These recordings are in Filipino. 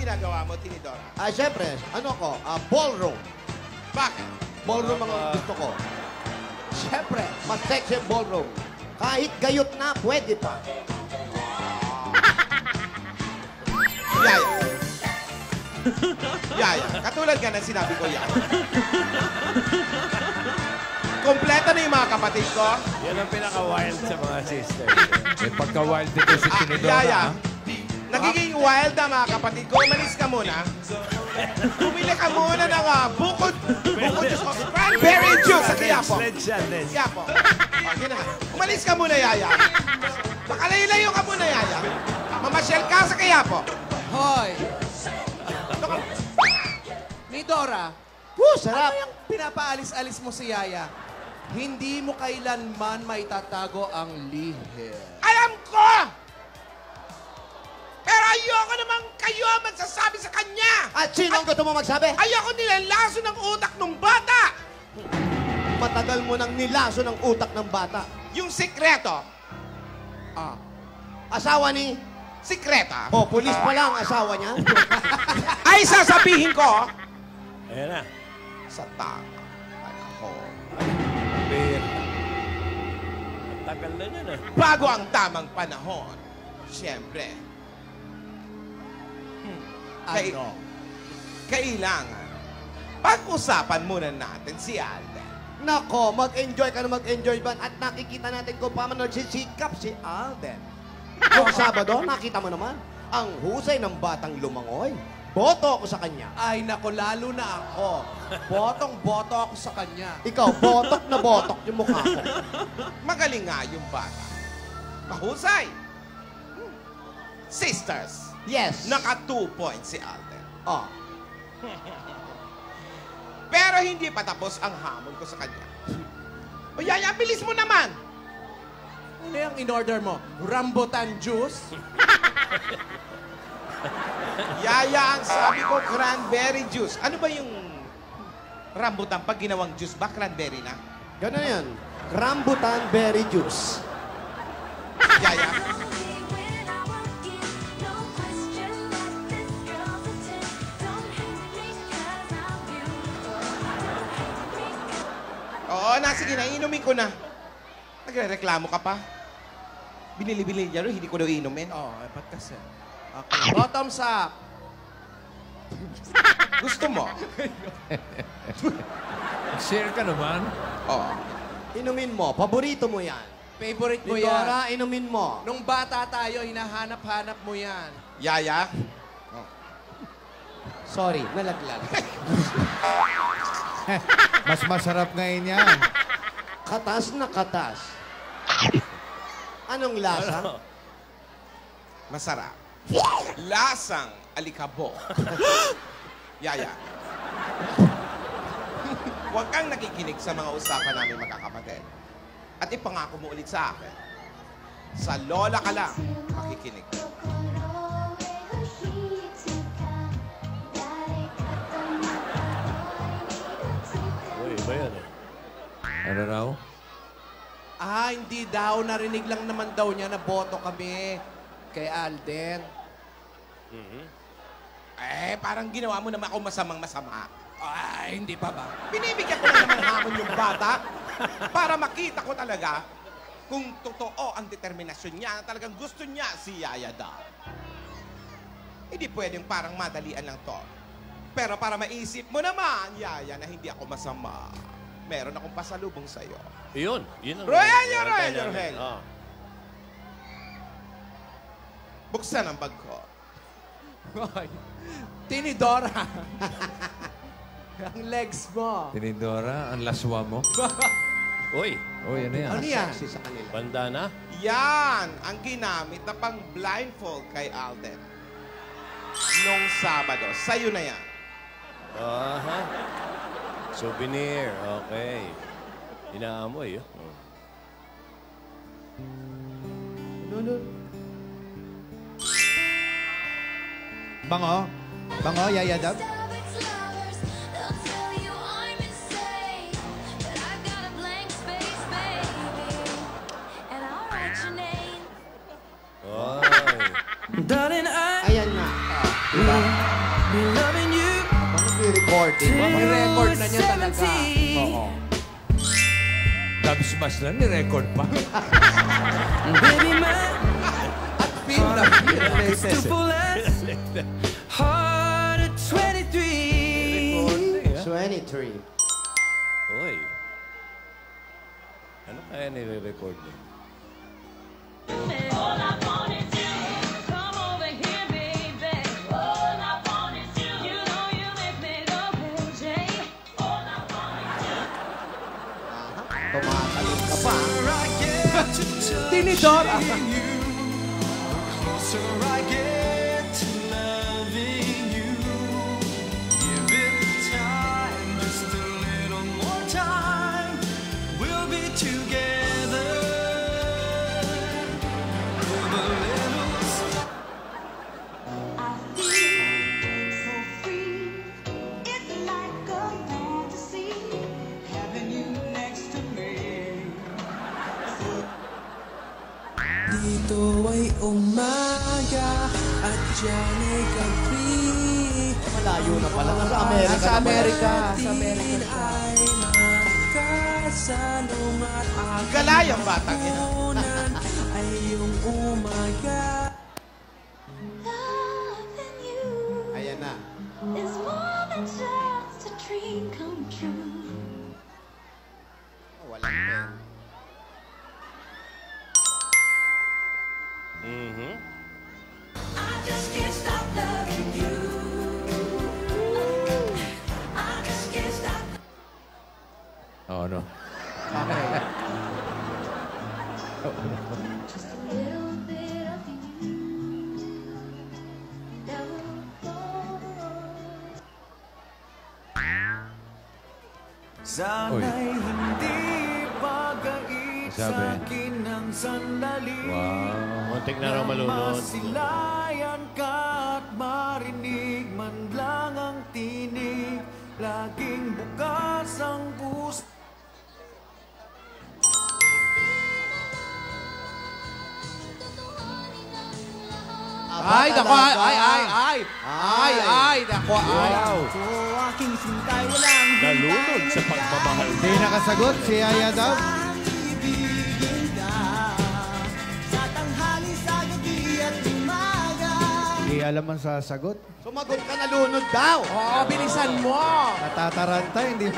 ginagawa mo, Tinidora? Siyempre, ano ko, ballroom. Bakit? Ballroom ang gusto ko. Siyempre, mas sexy ang ballroom. Kahit gayot na, pwede pa. Yaya. Yaya, katulad nga ng sinabi ko, Yaya. Kompleto na yung mga kapatid ko. Yan ang pinaka-wild sa mga sisters. May pagka-wild dito si Tinidora. Yaya, nagiging wild na mga kapatid ko. Umalis ka muna. Bumili ka muna ng bukod juice o cranberry juice sa Quiapo. Quiapo. Okay na. Umalis ka muna, Yaya. Makalayo-layo ka muna, Yaya. Mamasyal ka sa Quiapo. Hoy! Tinidora, Sarap. ano yung pinapaalis-alis mo si Yaya? Hindi mo kailanman maitatago ang lihim. Alam ko! Pero ayoko naman kayo magsasabi sa kanya! At sino ang gusto mo magsabi? Ayoko nilaso ng utak ng bata! Matagal mo nang nilaso ng utak ng bata. Yung sikreto. Asawa ni... Sikreta. pulis pa lang ang asawa niya. Ay, sasabihin ko, Ayan na. sa tama. Ako. Bir. Ang tagal na yan, Bago ang tamang panahon, siyempre, Ano? kailangan pag-usapan muna natin si Alden. Nako, mag-enjoy ka na mag-enjoy ba? At nakikita natin kung paano nagsisikap si Alden. Yung Sabado, nakita mo naman, ang husay ng batang lumangoy. Boto ako sa kanya. Ay, nako, lalo na ako. Botong-boto ako sa kanya. Ikaw, botok na botok yung mukha ko. Magaling nga yung bata. Mahusay. Sisters, Yes. naka 2 points si Alden. Oh. Pero hindi pa tapos ang hamon ko sa kanya. O Yaya, bilis mo naman! Ano yung in-order mo? Rambutan juice? Yaya, ang sabi ko, cranberry juice. Ano ba yung rambutan pag ginawang juice ba? Cranberry na? Ganun yan. Rambutan berry juice. Yaya, oo na, sige na, inumin ko na. Nagre-reklamo ka pa. Binili-bili niya rin, hindi ko daw inumin. Ba't kasi? Okay. Bottoms up. Gusto mo? Share ka naman. Oo. Inumin mo. Paborito mo yan. Favorite mo yan. Dora, inumin mo. Nung bata tayo, hinahanap-hanap mo yan. Yaya, Sorry, nalaglag. Mas masarap ngayon yan. Katas na katas. Anong lasa? masarap. Lasang alikabok. Yaya, huwag kang nakikinig sa mga usapan namin magkakapatid. At ipangako mo ulit sa akin, sa lola ka lang makikinig. Uy, iba yan Ano raw? Hindi daw. Narinig lang naman daw niya na boto kami kay Alden. Parang ginawa mo naman ako masamang-masama. Ay, hindi pa ba? Binibigyan ko na naman hamon yung bata para makita ko talaga kung totoo ang determinasyon niya na talagang gusto niya si Yaya daw. Hindi pwedeng parang madalian lang to. Pero para maisip mo naman, Yaya, na hindi ako masama, meron akong pasalubong sa'yo. Yun. Yun ang... Rogelio, namin. Rogelio. Oh. Buksan ang bag ko. Tinidora. Ang legs mo. Tinidora, ang laswa mo. Uy, Uy, ano yan? Ano yan? Sexy sa kanila. bandana. Yan ang ginamit na pang blindfold kay Alden. Nung Sabado. Sa'yo na yan. Aha. Souvenir. Okay. Inaamoy, oh. Bango? Bango, Yaya Dab? Ay. Ayan na. Diba? Mag-recording. May record na niya talaga. Oo. Dub smash na, ni-record pa. At feel na feel. Heart at 23. 23. Uy. Ano kaya nire-record niya? All I want is you. Come over here, baby. All I want is you. You know you make me go crazy. All I want is you. Tumatalon ka pa. Tinidora. I feel so free. It's like a fantasy. Having you next to me. Dito ay umaga at dyan ay gabi. Malayo na pala. Nasa Amerika. Sa Amerika. Sa Amerika Atin siya. ay magkasalong at Galayang batang ina. agunan ay yung umaga. Loving you Ayan na. is more than just a dream come true. Walang pen. I just can't stop loving you. I just can't stop. Oo, no? Just a little bit of you. Never Uy. hindi pagait Sabi. akin ng sandali. Wow. Muntik na raw malunod. Masilayan ka at marinig man lang ang tinig. Laging bukas ang puso. Ay, dako, ay, dako, ay. Wow! Aking sintay walang Nalunod sa pagmamahal. Hindi nakasagot si Yaya Dab. ibigin ka. Sa tanghali, sa gabi at umaga. Hindi alam ang sasagot. Sumagot ka, nalunod daw. Oo, bilisan mo. Natataranta, hindi.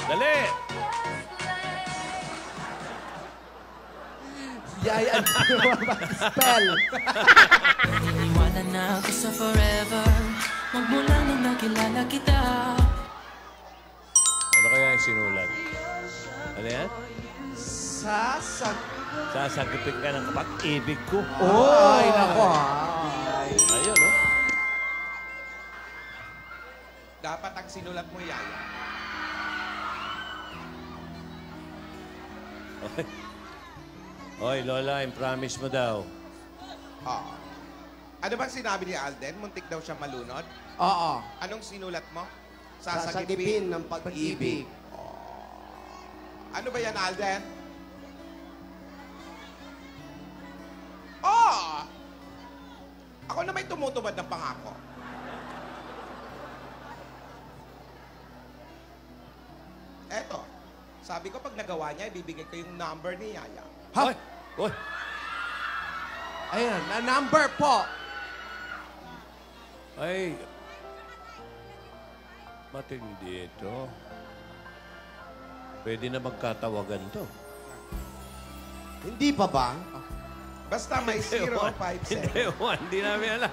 Dali! Yaya, spell. Iniwanan na ako sa forever. Magmula nung nakilala kita. Ano kaya yung sinulat? Ano yan? Sasagipin ka ng pag-ibig ko. Ay, nako. Ayun, no? Dapat ang sinulat mo, Yaya. Oy, Lola, yung promise mo daw. Oo. Ano bang sinabi ni Alden? Muntik daw siya malunod? Oo. Anong sinulat mo? Sasagipin ng pag-ibig. Ano ba yan, Alden? Oh! Ako na may tumutubad ng pangako. Eto. Sabi ko, pag nagawa niya, ibibigay ko yung number ni Yaya. Hoy! Hoy! Ayan, na number po. Ay, matindi ito. Pwede na magkatawagan to. Hindi pa ba? Basta may 057. Hindi, Juan. Hindi namin alam.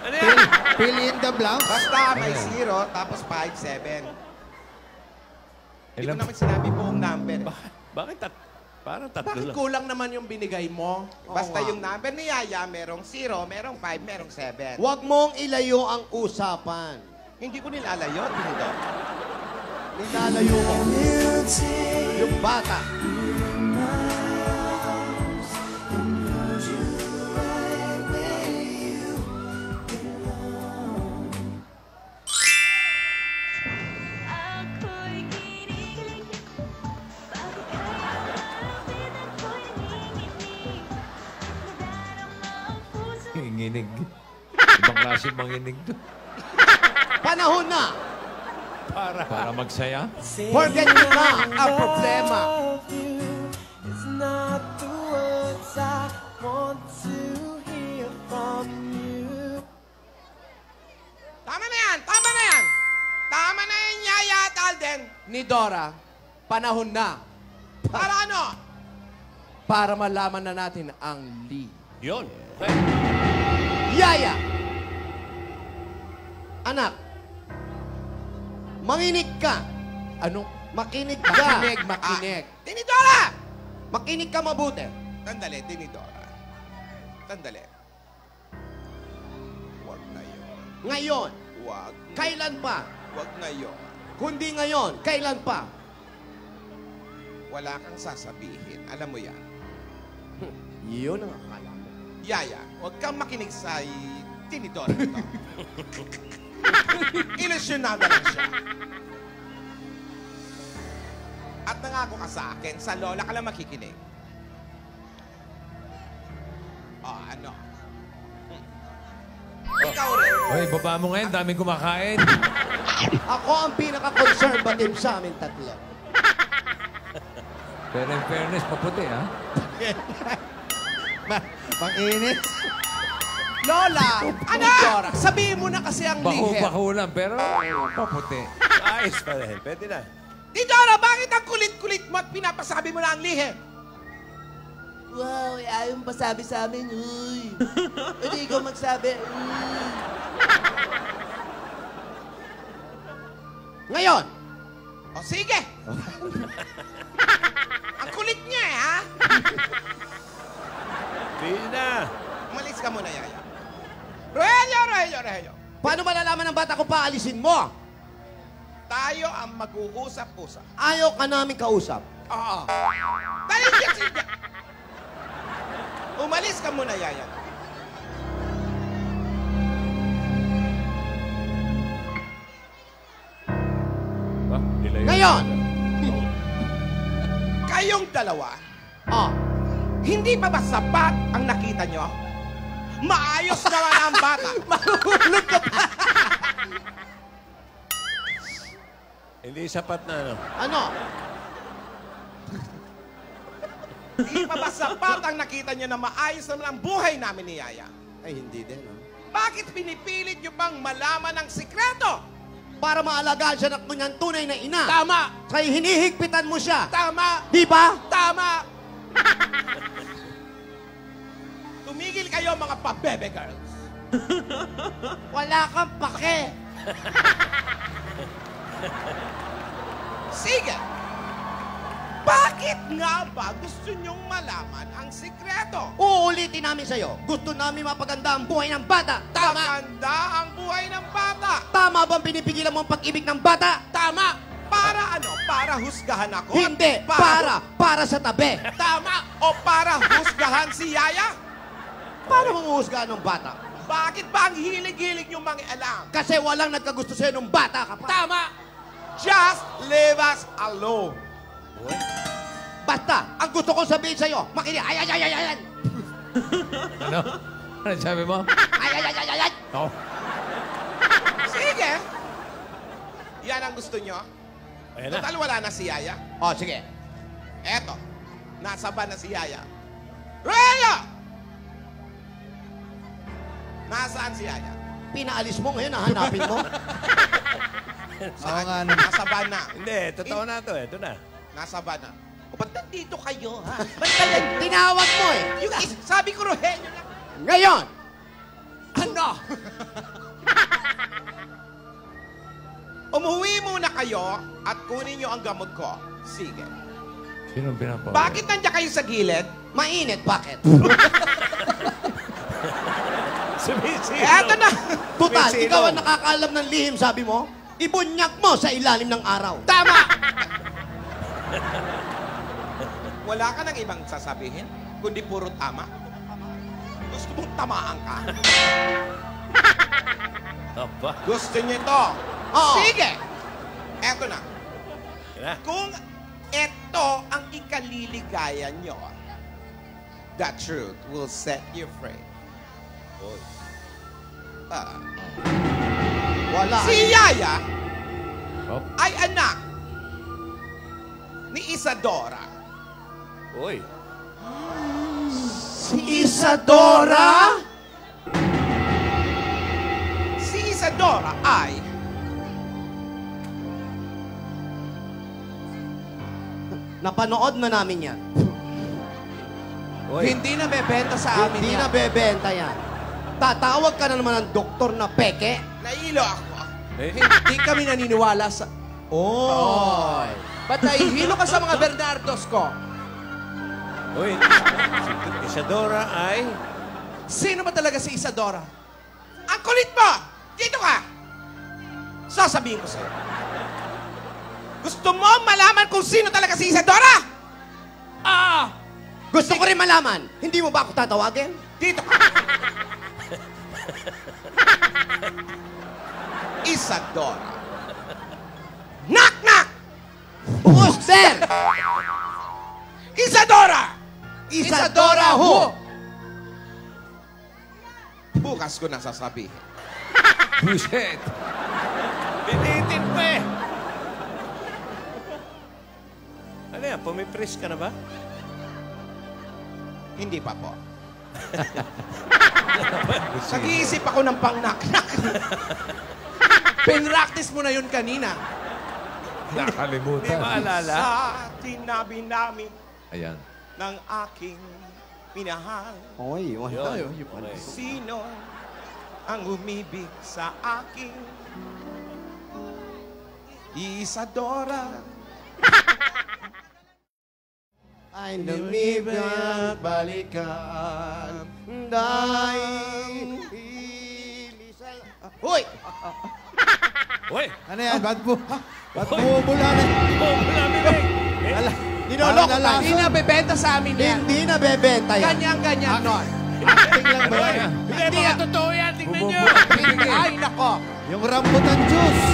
Ano yan? Fill in the blanks. Basta may 0, tapos 57. Hindi ko naman sinabi buong number. Bakit parang tatlo Bakit lang? kulang naman yung binigay mo? Basta yung number ni Yaya, merong 0, merong 5, merong 7. Huwag mong ilayo ang usapan. Hindi ko nilalayo, Tinidor. Nilalayo mo yung bata. Ako'y kinikilig. Bakit kaya natin ako'y nanginginig? Nadarama ang puso. Nginginig. Ibang klase manginig doon. Panahon na. Para magsaya. Forget nyo na. Ang problema. It's not the words I want to hear from you. Tama na yan! Tama na yan! Tama na yan, Yaya at Alden! Ni Dora, panahon na Para ano? para malaman na natin ang lead. Yun. Yaya. Anak. Manginig ka. Anong Makinig ka. makinig, makinig. Tinidora! Makinig ka mabuti. Tandali, Tinidora. Tandali. Huwag na yun. Ngayon. Huwag. Kailan pa? Huwag na yun. Kundi ngayon. Kailan pa? Wala kang sasabihin. Alam mo yan. Yun ang akala mo. Yaya, huwag kang makinig sa Tinidora nito. Ilusyonada lang siya. At nangako ka sa akin, sa lola ka lang makikinig. Ano? Ikaw rin. Hoy, baba mo ngayon. Daming kumakain. Ako ang pinaka-conservative sa amin tatlo. Pero in fairness, paputi, ha? Panginis. Lola, ano? Dora, sabihin mo na kasi ang lihim. Bako lang, pero paputi. Ayos pa rin. Pwede na. Tidora, bakit ang kulit-kulit mo at pinapasabi mo na ang lihim? Wow, ayaw mo pasabi sa amin, uy. Hindi ikaw magsabi, uy. Ngayon. O sige! Ang kulit niya ha? Pwede na. Umalis ka muna, Yaya. Rogelio! Paano malalaman ng bata kung paalisin mo? Tayo ang mag-uusap-usap. Ayaw ka namin kausap. Oo. Dahil dyan siya. Umalis ka muna, Yaya. Nilayo. Ngayon. Kayong dalawa, Oh. hindi pa ba sapat ang nakita nyo? Maayos naman ang bata. Mahulog ka pa. Hindi sapat na, ano? Ano? Hindi pa ba sapat ang nakita nyo na maayos naman ang buhay namin ni Yaya? Ay, hindi din, ha? Bakit pinipilit nyo bang malaman ang sikreto? Para maalagaan siya ng kanyang tunay na ina. Tama! Kaya hinihigpitan mo siya. Tama! Di ba? Tama! Tumigil kayo mga pabebe girls. Wala kang pake. Sige! Bakit nga ba gusto nyong malaman ang sikreto? Uulitin namin sa'yo. Gusto namin mapaganda ang buhay ng bata. Tama. Maganda ang buhay ng bata. Tama bang pinipigilan mo ang pag-ibig ng bata? Tama! Para ano? Para husgahan ako? Hindi. Para sa tabi. Tama! O para husgahan si Yaya? Paano manguhusgahan ng bata? Bakit ba ang hilig-hilig nyo mangialam? Kasi walang nagkagusto sa'yo nung bata ka pa. Tama! Just leave us alone. Basta, ang gusto kong sabihin sa'yo, makinig. Ay. Ano? Ano sabi mo? Ay. Oh. Sige. Yan ang gusto nyo? Ayan na. Total wala na si Yaya. Oh, sige. Eto, nasa ba na si Yaya? Rogelio! Nasaan si Yaya? Pinaalis mo ngayon, hanapin mo. Oo nga naman. Nasa ba na? Hindi, totoo na to. Ito na. Nasa ba na? O ba't nandito kayo, ha? Tinawag mo eh. Sabi ko, Rogelio lang. Ngayon, Ano? Umuwi muna kayo at kunin nyo ang gamot ko. Sige. Sino pinapa? Bakit nandiyan kayo sa gilid? mainit, bakit? Sumisino. Eto na! Tutal, Sino? ikaw ang nakakaalam ng lihim, sabi mo? Ibunyag mo sa ilalim ng araw. Tama! Wala ka nang ibang sasabihin, kundi puro tama. Gusto mong tamaan ka? Aba. Gusto niyo ito? Oo. Sige! Eto na. Yan na. Kung ito ang ikaliligaya nyo, the truth will set you free. Oy. Wala. Si Yaya Oh. ay anak ni Isadora. Uy. Si Isadora? Si Isadora ay Napanood na namin yan. Uy. Hindi na bebenta sa amin Hindi yan. na bebenta yan. Tatawag ka na naman ng doktor na peke. nailo ako. Eh, Hindi kami naniniwala sa... Oh. Ba't nahihilo ka sa mga Bernardos ko? uy. Si Isadora ay... Sino ba talaga si Isadora? Ang kulit mo! Dito ka! Sasabihin ko sa'yo. Gusto mo malaman kung sino talaga si Isadora? Gusto ko rin malaman. Hindi mo ba ako tatawagin? Dito ka! Isadora. Knock, knock! Who's there? Isadora! Isadora who? Bukas ko na sasabihin. Buset! Pinitin pa eh. Ano yan? Pumipres ka na ba? Hindi pa po. Nag-iisip ako ng pang-knock-knock. Pinractice mo na yun kanina. Hindi Nakalimutan. maalala. Sa tinabi namin Ayan. ng aking minahal. Oy, wala. Yun. Okay. Sino ang umibig sa akin? Isadora. Ay, lumibig at balikan. Dahil ilisay... Hoy! Uy! Ano yan? Ba't bumubula na? Wala, bibig! Ninoloko Parang tayo. Hindi na bebenta sa amin yan. Hindi na bebenta yan. Ganyan-ganyan nun. Acting lang ba yan? Hindi, mga totoo yan. Tingnan nyo. Ay, nako. Yung rambutan juice.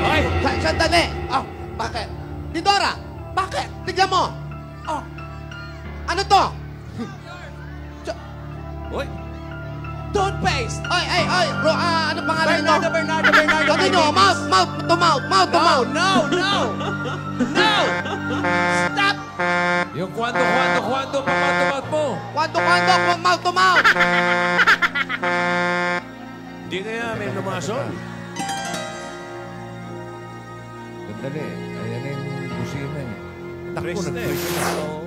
Ay! Sandali. Oh, bakit? Didora, Bakit? tignan mo. Oh, Ano to? Uy! toothpaste. Ano pangalan nyo? Bernardo. Ano nyo? Mouth to mouth. Mouth to mouth. No. Stop. Yung kwando, pamatumat mo. Kwando, mouth to mouth. Hindi kaya may lumasol. Sandali. Ayan na yung busina eh. Takbo, Press na eh. nag-press na. Oo.